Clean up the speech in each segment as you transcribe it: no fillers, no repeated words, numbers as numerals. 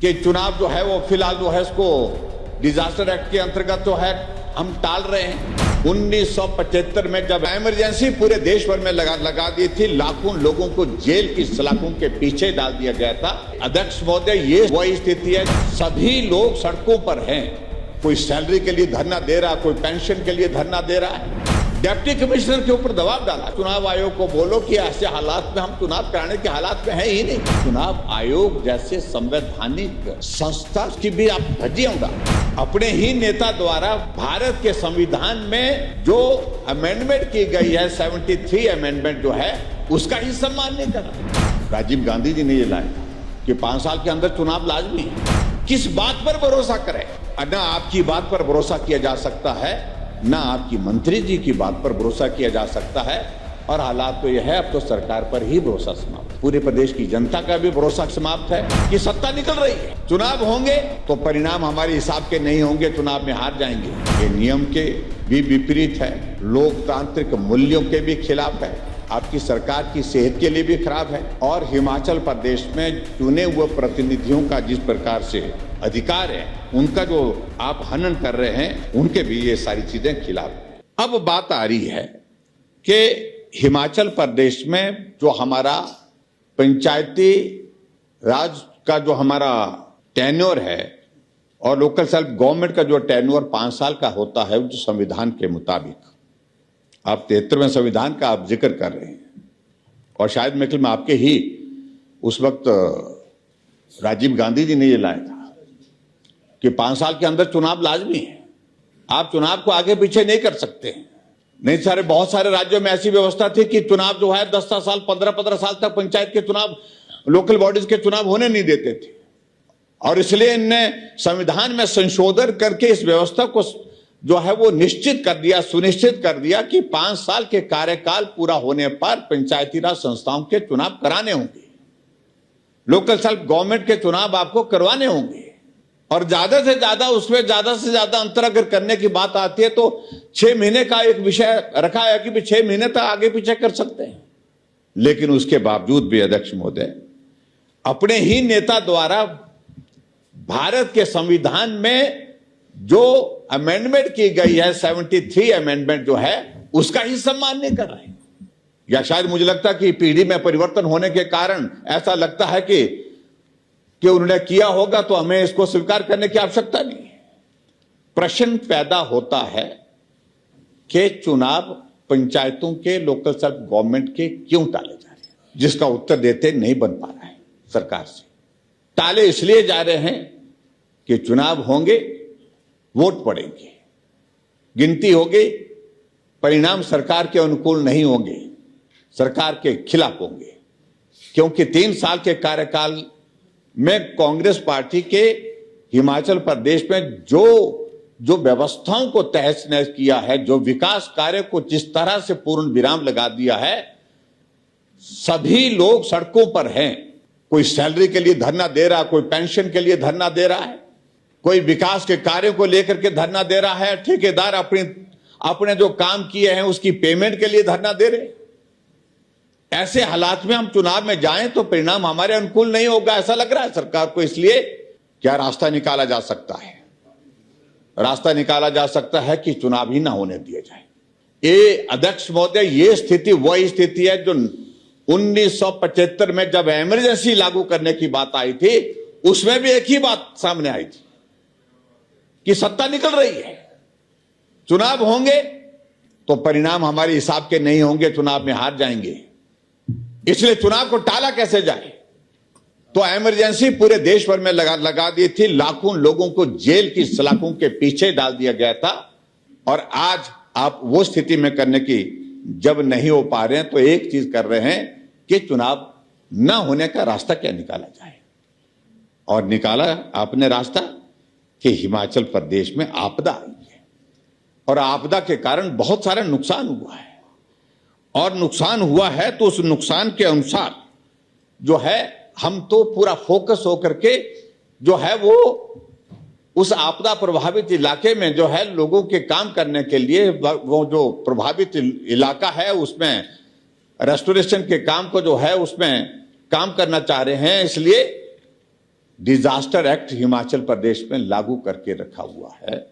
कि चुनाव जो है वो फिलहाल जो है इसको डिजास्टर एक्ट के अंतर्गत जो है हम टाल रहे हैं। 1975 में जब इमरजेंसी पूरे देश भर में लगा दी थी, लाखों लोगों को जेल की सलाखों के पीछे डाल दिया गया था। अध्यक्ष महोदय, ये वही स्थिति है, सभी लोग सड़कों पर हैं। कोई सैलरी के लिए धरना दे रहा, कोई पेंशन के लिए धरना दे रहा है। डिप्टी कमिश्नर के ऊपर दबाव डाला, चुनाव आयोग को बोलो कि ऐसे हालात में हम चुनाव कराने के हालात में है ही नहीं। चुनाव आयोग जैसे संवैधानिक संस्था की भी आप धज्जियां उड़ा, अपने ही नेता द्वारा भारत के संविधान में जो अमेंडमेंट की गई है, 73 अमेंडमेंट जो है, उसका ही सम्मान नहीं करा। राजीव गांधी जी ने ये लाया कि 5 साल के अंदर चुनाव लाजमी है। किस बात पर भरोसा करें? ना आपकी बात पर भरोसा किया जा सकता है, ना आपकी मंत्री जी की बात पर भरोसा किया जा सकता है। और हालात तो यह है, अब तो सरकार पर ही भरोसा समाप्त, पूरे प्रदेश की जनता का भी भरोसा समाप्त है कि सत्ता निकल रही है। चुनाव होंगे तो परिणाम हमारे हिसाब के नहीं होंगे, चुनाव में हार जाएंगे। ये नियम के भी विपरीत है, लोकतांत्रिक मूल्यों के भी खिलाफ है, आपकी सरकार की सेहत के लिए भी खराब है। और हिमाचल प्रदेश में चुने हुए प्रतिनिधियों का जिस प्रकार से अधिकार है, उनका जो आप हनन कर रहे हैं, उनके भी ये सारी चीजें खिलाफ है। अब बात आ रही है कि हिमाचल प्रदेश में जो हमारा पंचायती राज का जो हमारा टेन्योर है और लोकल सेल्फ गवर्नमेंट का जो टेन्योर 5 साल का होता है, जो संविधान के मुताबिक, आप 73वें संविधान का आप जिक्र कर रहे हैं। और शायद मेरे ख्याल में आपके ही उस वक्त राजीव गांधी जी ने ये लाया था कि 5 साल के अंदर चुनाव लाजमी है, आप चुनाव को आगे पीछे नहीं कर सकते। नहीं, बहुत सारे राज्यों में ऐसी व्यवस्था थी कि चुनाव जो है 10 साल 15 साल तक पंचायत के चुनाव, लोकल बॉडीज के चुनाव होने नहीं देते थे। और इसलिए इनने संविधान में संशोधन करके इस व्यवस्था को जो है वो निश्चित कर दिया, सुनिश्चित कर दिया कि 5 साल के कार्यकाल पूरा होने पर पंचायती राज संस्थाओं के चुनाव कराने होंगे, लोकल सेल्फ गवर्नमेंट के चुनाव आपको करवाने होंगे। और ज्यादा से ज्यादा अंतर अगर करने की बात आती है तो 6 महीने का एक विषय रखा है कि 6 महीने तक आगे पीछे कर सकते हैं। लेकिन उसके बावजूद भी अध्यक्ष महोदय, अपने ही नेता द्वारा भारत के संविधान में जो अमेंडमेंट की गई है, 73 अमेंडमेंट जो है, उसका ही सम्मान नहीं कर रहे। या शायद मुझे लगता है कि पीढ़ी में परिवर्तन होने के कारण ऐसा लगता है कि उन्होंने किया होगा तो हमें इसको स्वीकार करने की आवश्यकता नहीं है। प्रश्न पैदा होता है कि चुनाव पंचायतों के, लोकल सेल्फ गवर्नमेंट के क्यों टाले जा रहे हैं, जिसका उत्तर देते नहीं बन पा रहा है सरकार से। टाले इसलिए जा रहे हैं कि चुनाव होंगे, वोट पड़ेंगे, गिनती होगी, परिणाम सरकार के अनुकूल नहीं होंगे, सरकार के खिलाफ होंगे। क्योंकि 3 साल के कार्यकाल में कांग्रेस पार्टी के हिमाचल प्रदेश में जो व्यवस्थाओं को तहस नहस किया है, जो विकास कार्य को जिस तरह से पूर्ण विराम लगा दिया है, सभी लोग सड़कों पर हैं। कोई सैलरी के लिए धरना दे रहा, कोई पेंशन के लिए धरना दे रहा है, कोई विकास के कार्यों को लेकर के धरना दे रहा है, ठेकेदार अपने जो काम किए हैं उसकी पेमेंट के लिए धरना दे रहे। ऐसे हालात में हम चुनाव में जाएं तो परिणाम हमारे अनुकूल नहीं होगा, ऐसा लग रहा है सरकार को। इसलिए क्या रास्ता निकाला जा सकता है? रास्ता निकाला जा सकता है कि चुनाव ही ना होने दिए जाए। ये अध्यक्ष महोदय, ये स्थिति वही स्थिति है जो 1975 में जब इमरजेंसी लागू करने की बात आई थी, उसमें भी एक ही बात सामने आई थी कि सत्ता निकल रही है, चुनाव होंगे तो परिणाम हमारे हिसाब के नहीं होंगे, चुनाव में हार जाएंगे। इसलिए चुनाव को टाला कैसे जाए? तो इमरजेंसी पूरे देश भर में लगा दी थी, लाखों लोगों को जेल की सलाखों के पीछे डाल दिया गया था। और आज आप वो स्थिति में करने की जब नहीं हो पा रहे हैं तो एक चीज कर रहे हैं कि चुनाव ना होने का रास्ता क्या निकाला जाए। और निकाला आपने रास्ता कि हिमाचल प्रदेश में आपदा आई है और आपदा के कारण बहुत सारा नुकसान हुआ है। और नुकसान हुआ है तो उस नुकसान के अनुसार जो है हम तो पूरा फोकस होकर के जो है वो उस आपदा प्रभावित इलाके में जो है लोगों के काम करने के लिए, वो जो प्रभावित इलाका है उसमें रेस्टोरेशन के काम को जो है उसमें काम करना चाह रहे हैं। इसलिए डिजास्टर एक्ट हिमाचल प्रदेश में लागू करके रखा हुआ है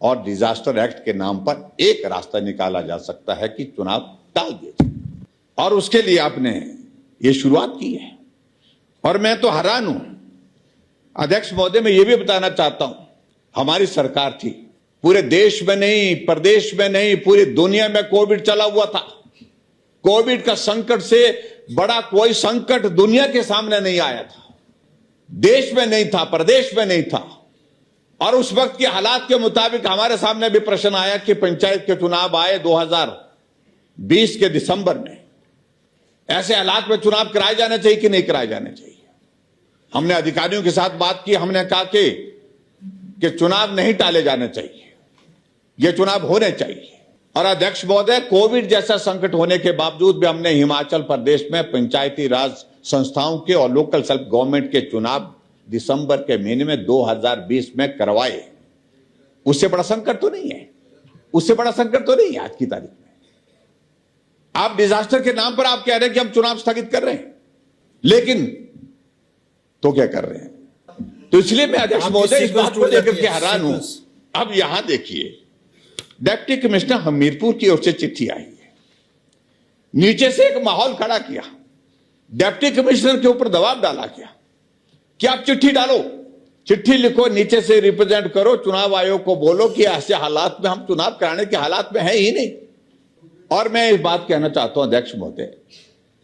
और डिजास्टर एक्ट के नाम पर एक रास्ता निकाला जा सकता है कि चुनाव टाल दिए जाए और उसके लिए आपने ये शुरुआत की है। और मैं तो हैरान हूं अध्यक्ष महोदय, मैं ये भी बताना चाहता हूं, हमारी सरकार थी, पूरे देश में नहीं, प्रदेश में नहीं, पूरी दुनिया में कोविड चला हुआ था। कोविड का संकट से बड़ा कोई संकट दुनिया के सामने नहीं आया था, देश में नहीं था, प्रदेश में नहीं था। और उस वक्त के हालात के मुताबिक हमारे सामने भी प्रश्न आया कि पंचायत के चुनाव आए 2020 के दिसंबर में, ऐसे हालात में चुनाव कराए जाने चाहिए कि नहीं कराए जाने चाहिए। हमने अधिकारियों के साथ बात की, हमने कहा कि चुनाव नहीं टाले जाने चाहिए, ये चुनाव होने चाहिए। और अध्यक्ष महोदय, कोविड जैसा संकट होने के बावजूद भी हमने हिमाचल प्रदेश में पंचायती राज संस्थाओं के और लोकल सेल्फ गवर्नमेंट के चुनाव दिसंबर के महीने में 2020 में करवाए। उससे बड़ा संकट तो नहीं है, उससे बड़ा संकट तो नहीं है आज की तारीख में। आप डिजास्टर के नाम पर आप कह रहे हैं कि हम चुनाव स्थगित कर रहे हैं, लेकिन तो क्या कर रहे हैं? तो इसलिए मैं अध्यक्ष महोदय इस बात को लेकर के हैरान हूं। अब यहां देखिए, डिप्टी कमिश्नर हमीरपुर की ओर से चिट्ठी आई है, नीचे से एक माहौल खड़ा किया, डिप्टी कमिश्नर के ऊपर दबाव डाला गया कि आप चिट्ठी डालो, चिट्ठी लिखो, नीचे से रिप्रेजेंट करो, चुनाव आयोग को बोलो कि ऐसे हालात में हम चुनाव कराने के हालात में है ही नहीं। और मैं इस बात कहना चाहता हूं अध्यक्ष महोदय,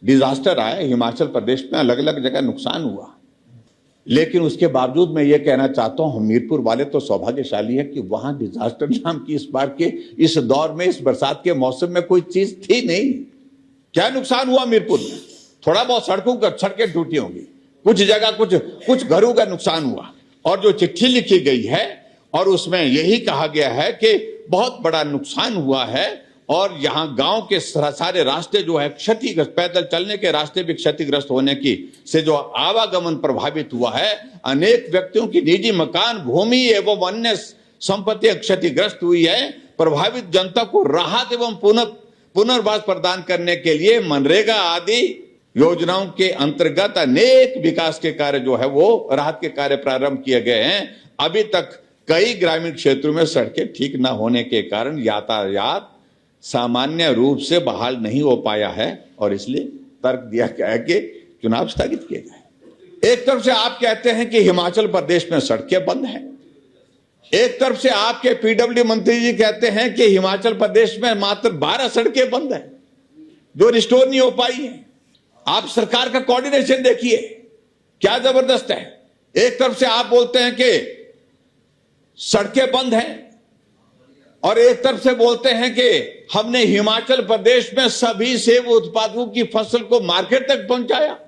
डिजास्टर आए हिमाचल प्रदेश में, अलग अलग जगह नुकसान हुआ, लेकिन उसके बावजूद मैं ये कहना चाहता हूं हमीरपुर वाले तो सौभाग्यशाली है कि वहां डिजास्टर नाम की इस बार के इस दौर में, इस बरसात के मौसम में कोई चीज थी नहीं। क्या नुकसान हुआ हमीरपुर में? थोड़ा बहुत सड़कें टूटी होंगी, कुछ जगह कुछ घरों का नुकसान हुआ। और जो चिट्ठी लिखी गई है और उसमें यही कहा गया है कि बहुत बड़ा नुकसान हुआ है और यहाँ गांव के सारे रास्ते जो है क्षतिग्रस्त, पैदल चलने के रास्ते भी क्षतिग्रस्त होने की से जो आवागमन प्रभावित हुआ है, अनेक व्यक्तियों की निजी मकान, भूमि एवं अन्य संपत्ति क्षतिग्रस्त हुई है। प्रभावित जनता को राहत एवं पुनर्वास प्रदान करने के लिए मनरेगा आदि योजनाओं के अंतर्गत अनेक विकास के कार्य जो है वो राहत के कार्य प्रारंभ किए गए हैं। अभी तक कई ग्रामीण क्षेत्रों में सड़कें ठीक न होने के कारण यातायात सामान्य रूप से बहाल नहीं हो पाया है और इसलिए तर्क दिया गया है कि चुनाव स्थगित किए गए। एक तरफ से आप कहते हैं कि हिमाचल प्रदेश में सड़कें बंद हैं, एक तरफ से आपके पीडब्ल्यू मंत्री जी कहते हैं कि हिमाचल प्रदेश में मात्र 12 सड़कें बंद हैं जो रिस्टोर नहीं हो पाई हैं। आप सरकार का कोऑर्डिनेशन देखिए क्या जबरदस्त है। एक तरफ से आप बोलते हैं कि सड़कें बंद हैं और एक तरफ से बोलते हैं कि हमने हिमाचल प्रदेश में सभी सेब उत्पादकों की फसल को मार्केट तक पहुंचाया।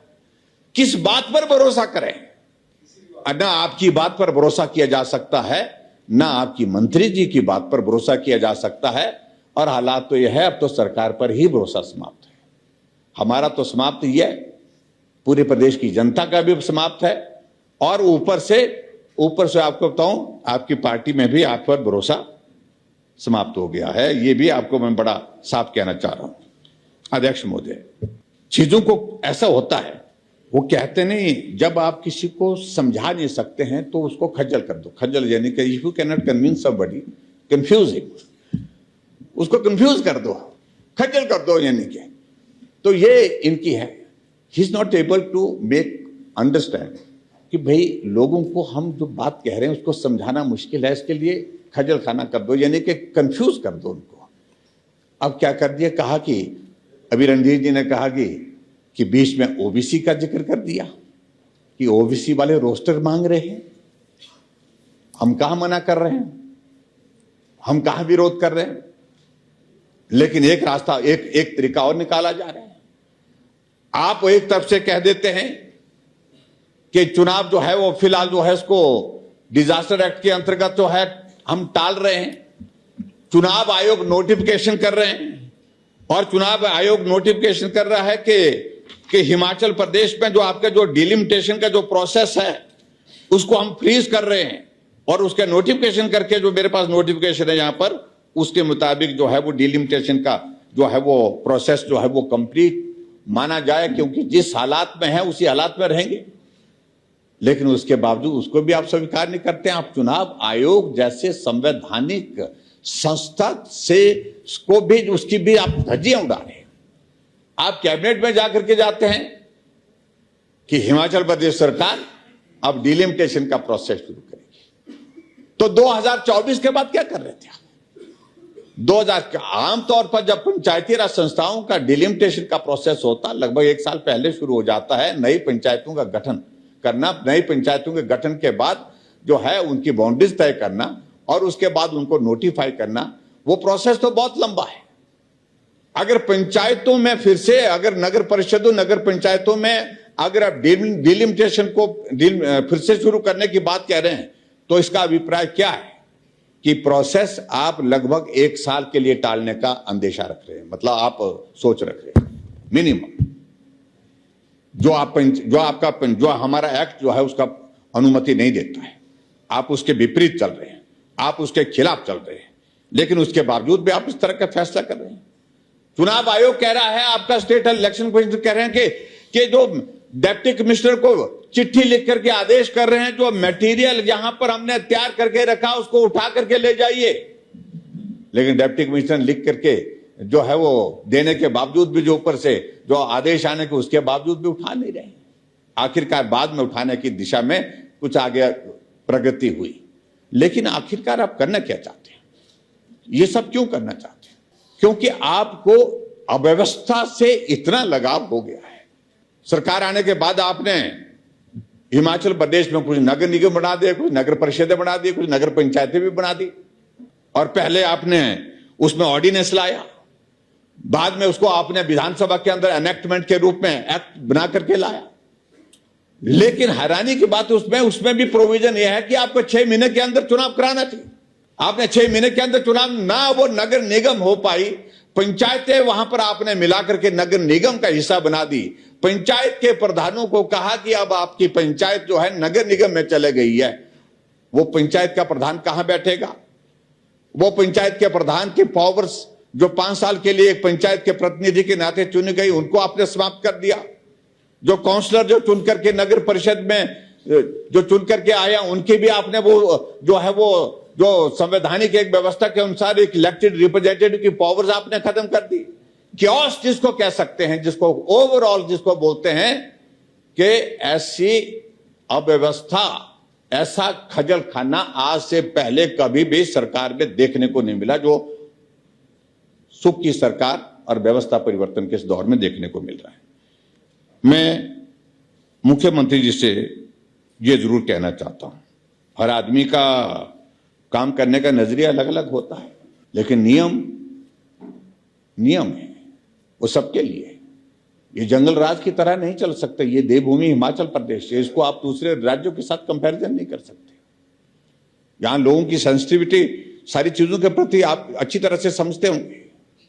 किस बात पर भरोसा करें? ना आपकी बात पर भरोसा किया जा सकता है, ना आपकी मंत्री जी की बात पर भरोसा किया जा सकता है। और हालात तो यह है, अब तो सरकार पर ही भरोसा समाप्त है। हमारा तो समाप्त ही है, पूरे प्रदेश की जनता का भी समाप्त है और ऊपर से आपको बताऊं, आपकी पार्टी में भी आप पर भरोसा समाप्त हो गया है। ये भी आपको मैं बड़ा साफ कहना चाह रहा हूं अध्यक्ष महोदय। चीजों को ऐसा होता है, वो कहते नहीं, जब आप किसी को समझा नहीं सकते हैं तो उसको खज्जल कर दो। खज्जल यानी कि if you can not convince somebody, confuse him, उसको कंफ्यूज कर दो, खज्जल कर दो यानी कि। तो ये इनकी है, he is not able to make understand कि भाई लोगों को हम जो बात कह रहे हैं उसको समझाना मुश्किल है, इसके लिए खजल खाना कर दो यानी कि कंफ्यूज कर दो उनको। अब क्या कर दिया, कहा कि अभी रणधीर जी ने कहा कि बीच में ओबीसी का जिक्र कर दिया कि ओबीसी वाले रोस्टर मांग रहे हैं। हम कहां मना कर रहे हैं, हम कहां विरोध कर रहे हैं, लेकिन एक रास्ता एक तरीका और निकाला जा रहा है। आप एक तरफ से कह देते हैं कि चुनाव जो है वो फिलहाल जो है उसको डिजास्टर एक्ट के अंतर्गत जो है हम टाल रहे हैं, चुनाव आयोग नोटिफिकेशन कर रहे हैं और चुनाव आयोग नोटिफिकेशन कर रहा है कि हिमाचल प्रदेश में जो आपका जो डिलिमिटेशन का जो प्रोसेस है उसको हम फ्रीज कर रहे हैं और उसका नोटिफिकेशन करके, जो मेरे पास नोटिफिकेशन है यहां पर, उसके मुताबिक जो है वो डिलिमिटेशन का जो है वो प्रोसेस जो है वो कंप्लीट माना जाए, क्योंकि जिस हालात में है उसी हालात में रहेंगे। लेकिन उसके बावजूद उसको भी आप स्वीकार नहीं करते। आप चुनाव आयोग जैसे संवैधानिक संस्था से को भी उसकी भी आप धज्जियां उड़ा रहे हैं। आप कैबिनेट में जाकर के जाते हैं कि हिमाचल प्रदेश सरकार अब डिलिमिटेशन का प्रोसेस शुरू करेगी। तो 2024 के बाद क्या कर रहे थे आप? 2000 आमतौर पर जब पंचायती राज संस्थाओं का डिलिमिटेशन का प्रोसेस होता लगभग 1 साल पहले शुरू हो जाता है। नई पंचायतों का गठन करना, नई पंचायतों के गठन के बाद जो है उनकी बाउंड्रीज तय करना और उसके बाद उनको नोटिफाई करना, वो प्रोसेस तो बहुत लंबा है। अगर पंचायतों में फिर से, अगर नगर परिषदों नगर पंचायतों में अगर आप डिलिमिटेशन को फिर से शुरू करने की बात कह रहे हैं तो इसका अभिप्राय क्या है कि प्रोसेस आप लगभग 1 साल के लिए टालने का अंदेशा रख रहे हैं। मतलब आप सोच रख रहे हैं मिनिमम जो हमारा एक्ट जो है उसका अनुमति नहीं देता है, आप उसके विपरीत चल रहे हैं, आप उसके खिलाफ चल रहे हैं, लेकिन उसके बावजूद भी आप इस तरह का फैसला कर रहे हैं। चुनाव आयोग कह रहा है, आपका स्टेट इलेक्शन कमीशन कह रहे हैं कि जो डिप्टी कमिश्नर को चिट्ठी लिख करके आदेश कर रहे हैं, जो मटेरियल यहां पर हमने तैयार करके रखा उसको उठा करके ले जाइए। लेकिन डिप्टी कमिश्नर लिख करके जो है वो देने के बावजूद भी जो ऊपर से जो आदेश आने के उसके बावजूद भी उठा नहीं रहे। आखिरकार बाद में उठाने की दिशा में कुछ आगे प्रगति हुई, लेकिन आखिरकार आप करना क्या चाहते हैं? ये सब क्यों करना चाहते हैं? क्योंकि आपको अव्यवस्था से इतना लगाव हो गया है। सरकार आने के बाद आपने हिमाचल प्रदेश में कुछ नगर निगम बना दिए, कुछ नगर परिषदें बना दी, कुछ नगर पंचायतें भी बना दी, और पहले आपने उसमें ऑर्डिनेंस लाया, बाद में उसको आपने विधानसभा के अंदर एनेक्टमेंट के रूप में एक्ट बना करके लाया। लेकिन हैरानी की बात उसमें भी प्रोविजन यह है कि आपको 6 महीने के अंदर चुनाव कराना चाहिए। आपने 6 महीने के अंदर चुनाव ना वो नगर निगम हो पाई, पंचायतें वहां पर आपने मिलाकर के नगर निगम का हिस्सा बना दी। पंचायत के प्रधानों को कहा कि अब आपकी पंचायत जो है नगर निगम में चले गई है। वो पंचायत का प्रधान कहां बैठेगा? वो पंचायत के प्रधान के पावर्स जो 5 साल के लिए एक पंचायत के प्रतिनिधि के नाते चुनी गई, उनको आपने समाप्त कर दिया। जो काउंसलर जो चुन करके नगर परिषद में जो चुन करके आया, उनके भी आपने वो जो है वो जो संवैधानिक एक व्यवस्था के अनुसार एक इलेक्टेड रिप्रेजेंटेटिव की पावर्स आपने खत्म कर दी। क्योस जिसको कह सकते हैं, जिसको ओवरऑल जिसको बोलते हैं कि ऐसी अव्यवस्था, ऐसा खजल खाना आज से पहले कभी भी सरकार में देखने को नहीं मिला, जो सुख की सरकार और व्यवस्था परिवर्तन के इस दौर में देखने को मिल रहा है। मैं मुख्यमंत्री जी से ये जरूर कहना चाहता हूं, हर आदमी का काम करने का नजरिया अलग अलग होता है, लेकिन नियम है वो सबके लिए। ये जंगल राज की तरह नहीं चल सकते। ये देवभूमि हिमाचल प्रदेश है, इसको आप दूसरे राज्यों के साथ कंपैरिजन नहीं कर सकते। यहां लोगों की सेंसिटिविटी सारी चीजों के प्रति आप अच्छी तरह से समझते होंगे।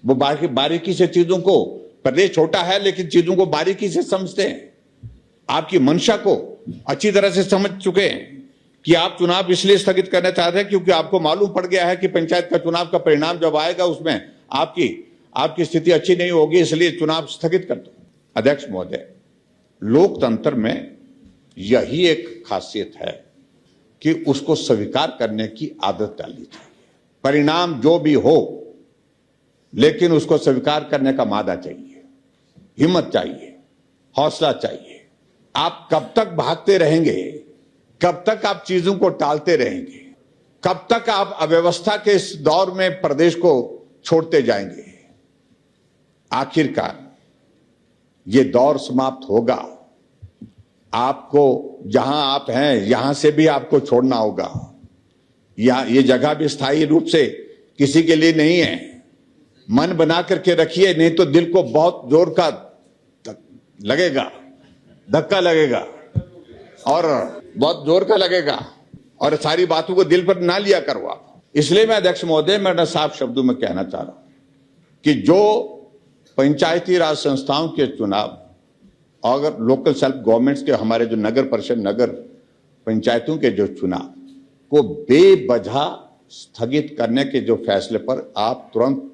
वो बारीकी से चीजों को, प्रदेश छोटा है लेकिन चीजों को बारीकी से समझते हैं। आपकी मंशा को अच्छी तरह से समझ चुके हैं कि आप चुनाव इसलिए स्थगित करना चाहते हैं क्योंकि आपको मालूम पड़ गया है कि पंचायत का चुनाव का परिणाम जब आएगा उसमें आपकी स्थिति अच्छी नहीं होगी, इसलिए चुनाव स्थगित कर दो। अध्यक्ष महोदय, लोकतंत्र में यही एक खासियत है कि उसको स्वीकार करने की आदत डालनी चाहिए। परिणाम जो भी हो, लेकिन उसको स्वीकार करने का मादा चाहिए, हिम्मत चाहिए, हौसला चाहिए। आप कब तक भागते रहेंगे? कब तक आप चीजों को टालते रहेंगे? कब तक आप अव्यवस्था के इस दौर में प्रदेश को छोड़ते जाएंगे? आखिरकार ये दौर समाप्त होगा। आपको जहां आप हैं यहां से भी आपको छोड़ना होगा। ये जगह भी स्थायी रूप से किसी के लिए नहीं है। मन बना करके रखिए, नहीं तो दिल को बहुत जोर का लगेगा, धक्का लगेगा और बहुत जोर का लगेगा, और सारी बातों को दिल पर ना लिया करो आप। इसलिए मैं अध्यक्ष महोदय, मैं साफ शब्दों में कहना चाह रहा हूं कि जो पंचायती राज संस्थाओं के चुनाव और लोकल सेल्फ गवर्नमेंट्स के, हमारे जो नगर परिषद, नगर पंचायतों के जो चुनाव को बेवजह स्थगित करने के जो फैसले पर आप तुरंत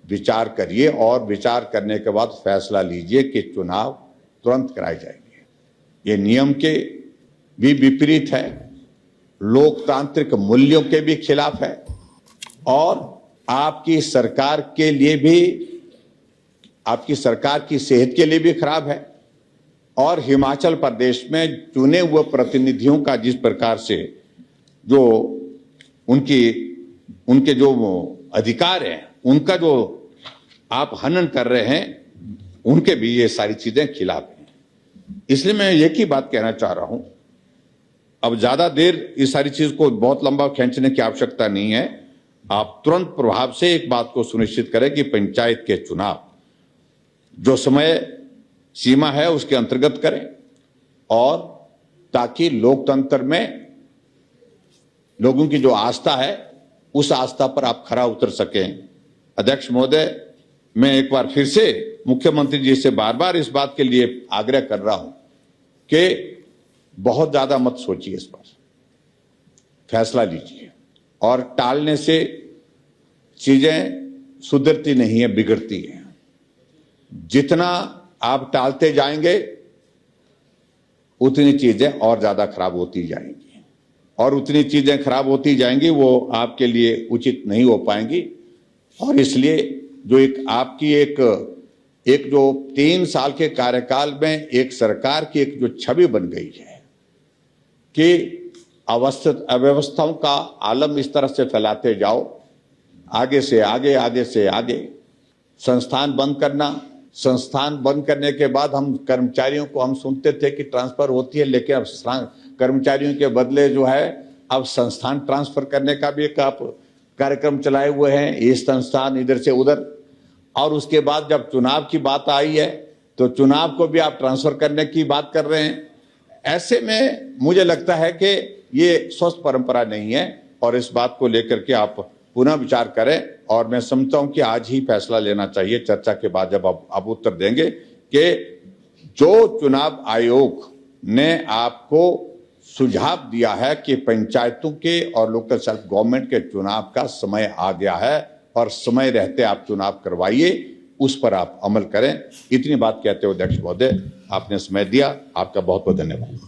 विचार करिए और विचार करने के बाद फैसला लीजिए कि चुनाव तुरंत कराए जाएंगे। ये भी विपरीत है, लोकतांत्रिक मूल्यों के भी खिलाफ है और आपकी सरकार के लिए भी, आपकी सरकार की सेहत के लिए भी खराब है। और हिमाचल प्रदेश में चुने हुए प्रतिनिधियों का जिस प्रकार से जो उनके जो अधिकार हैं, उनका जो आप हनन कर रहे हैं, उनके भी ये सारी चीजें खिलाफ हैं। इसलिए मैं एक ही बात कहना चाह रहा हूं, अब ज्यादा देर इस सारी चीज को बहुत लंबा खींचने की आवश्यकता नहीं है। आप तुरंत प्रभाव से एक बात को सुनिश्चित करें कि पंचायत के चुनाव जो समय सीमा है उसके अंतर्गत करें, और ताकि लोकतंत्र में लोगों की जो आस्था है उस आस्था पर आप खरा उतर सकें। अध्यक्ष महोदय, मैं एक बार फिर से मुख्यमंत्री जी से बार बार इस बात के लिए आग्रह कर रहा हूं कि बहुत ज्यादा मत सोचिए, इस पर फैसला लीजिए और टालने से चीजें सुधरती नहीं है, बिगड़ती है। जितना आप टालते जाएंगे उतनी चीजें और ज्यादा खराब होती जाएंगी, और उतनी चीजें खराब होती जाएंगी वो आपके लिए उचित नहीं हो पाएंगी। और इसलिए जो आपकी एक जो 3 साल के कार्यकाल में एक सरकार की एक जो छवि बन गई है कि अव्यवस्थाओं का आलम इस तरह से फैलाते जाओ, आगे से आगे संस्थान बंद करना, संस्थान बंद करने के बाद हम कर्मचारियों को हम सुनते थे कि ट्रांसफर होती है, लेकिन अब कर्मचारियों के बदले जो है अब संस्थान ट्रांसफर करने का भी एक आप कार्यक्रम चलाए हुए हैं, ये संस्थान इधर से उधर। और उसके बाद जब चुनाव की बात आई है तो चुनाव को भी आप ट्रांसफर करने की बात कर रहे हैं। ऐसे में मुझे लगता है कि ये स्वस्थ परंपरा नहीं है, और इस बात को लेकर के आप पुनः विचार करें। और मैं समझता हूं कि आज ही फैसला लेना चाहिए, चर्चा के बाद जब आप उत्तर देंगे, कि जो चुनाव आयोग ने आपको सुझाव दिया है कि पंचायतों के और लोकल सेल्फ गवर्नमेंट के चुनाव का समय आ गया है और समय रहते आप चुनाव करवाइए, उस पर आप अमल करें। इतनी बात कहते हुए अध्यक्ष महोदय, आपने समय दिया, आपका बहुत बहुत धन्यवाद।